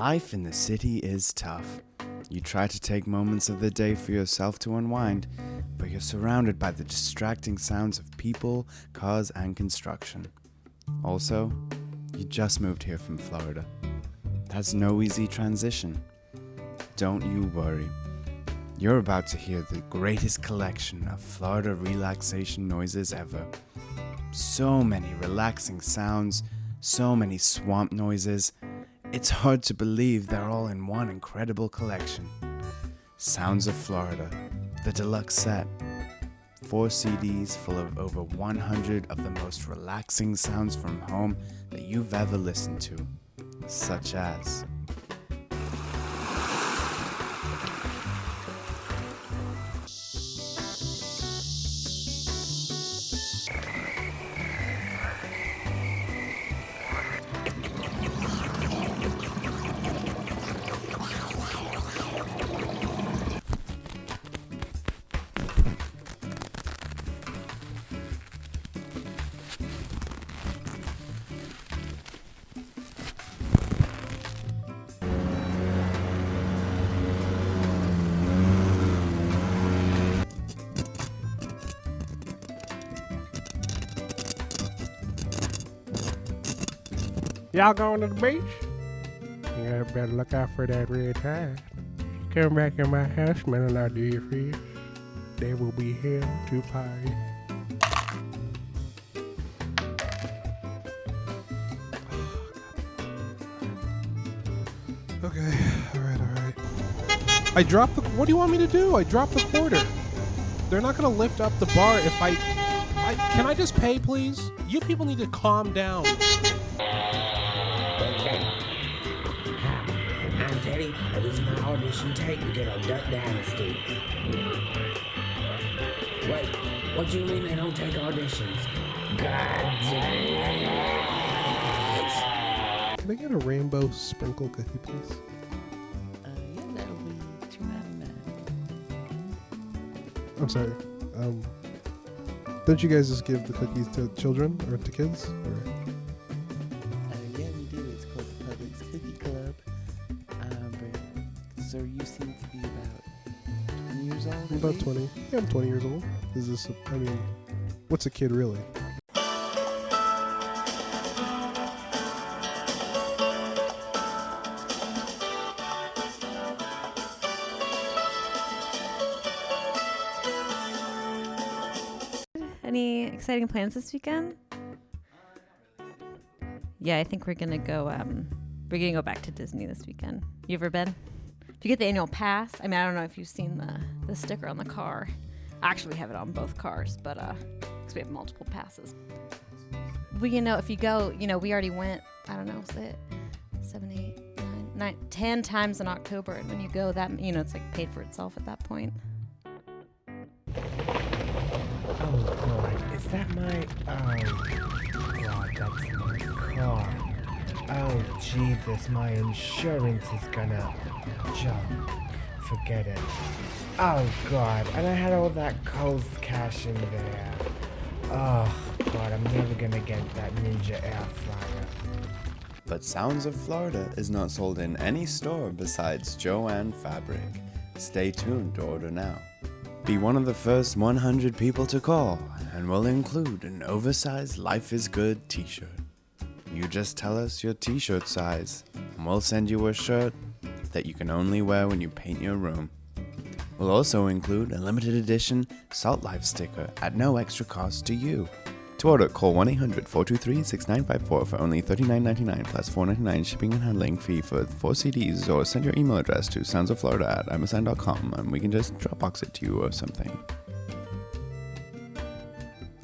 Life in the city is tough. You try to take moments of the day for yourself to unwind, but you're surrounded by the distracting sounds of people, cars, and construction. Also, you just moved here from Florida. That's no easy transition. Don't you worry. You're about to hear the greatest collection of Florida relaxation noises ever. So many relaxing sounds, so many swamp noises. It's hard to believe they're all in one incredible collection. Sounds of Florida, the deluxe set. 4 CDs full of over 100 of the most relaxing sounds from home that you've ever listened to, such as Y'all going to the beach? You better look out for that red tide. Come back in my house smelling like dead fish. They will be hell to pie. Okay, alright. I dropped the... What do you want me to do? I dropped the quarter. They're not gonna lift up the bar if I... Can I just pay, please? You people need to calm down. I'm Teddy, and this is my audition tape to get on Duck Dynasty. Wait, what you mean they don't take auditions? God damn it! Can I get a rainbow sprinkle cookie, please? Yeah, that'll be $2.99. I'm sorry. Don't you guys just give the cookies to children or to kids? Or? Yeah, we do. It's called the Publix Cookie Club. But, sir, you seem to be about 20 years old. I'm about 20. Yeah, I'm 20 years old. Is this, what's a kid really? Any exciting plans this weekend? Yeah, I think we're gonna go back to Disney this weekend. You ever been? If you get the annual pass, I don't know if you've seen the sticker on the car. I actually have it on both cars, but because we have multiple passes. Well, if you go, we already went, I don't know, was it 7, 8, 9, 10 times in October, and when you go that, it's like paid for itself at that point. Oh God, is that my... Oh God, that's my car. Oh Jesus, my insurance is gonna jump. Forget it. Oh God, and I had all that Kohl's cash in there. Oh God, I'm never gonna get that Ninja air fryer. But Sounds of Florida is not sold in any store besides Joann Fabric. Stay tuned to order now. Be one of the first 100 people to call, and we'll include an oversized Life is Good t-shirt. You just tell us your t-shirt size, and we'll send you a shirt that you can only wear when you paint your room. We'll also include a limited edition Salt Life sticker at no extra cost to you. To order, call 1-800-423-6954 for only $39.99 plus $4.99 shipping and handling fee for 4 CDs, or send your email address to soundsofflorida@amazon.com and we can just Dropbox it to you or something.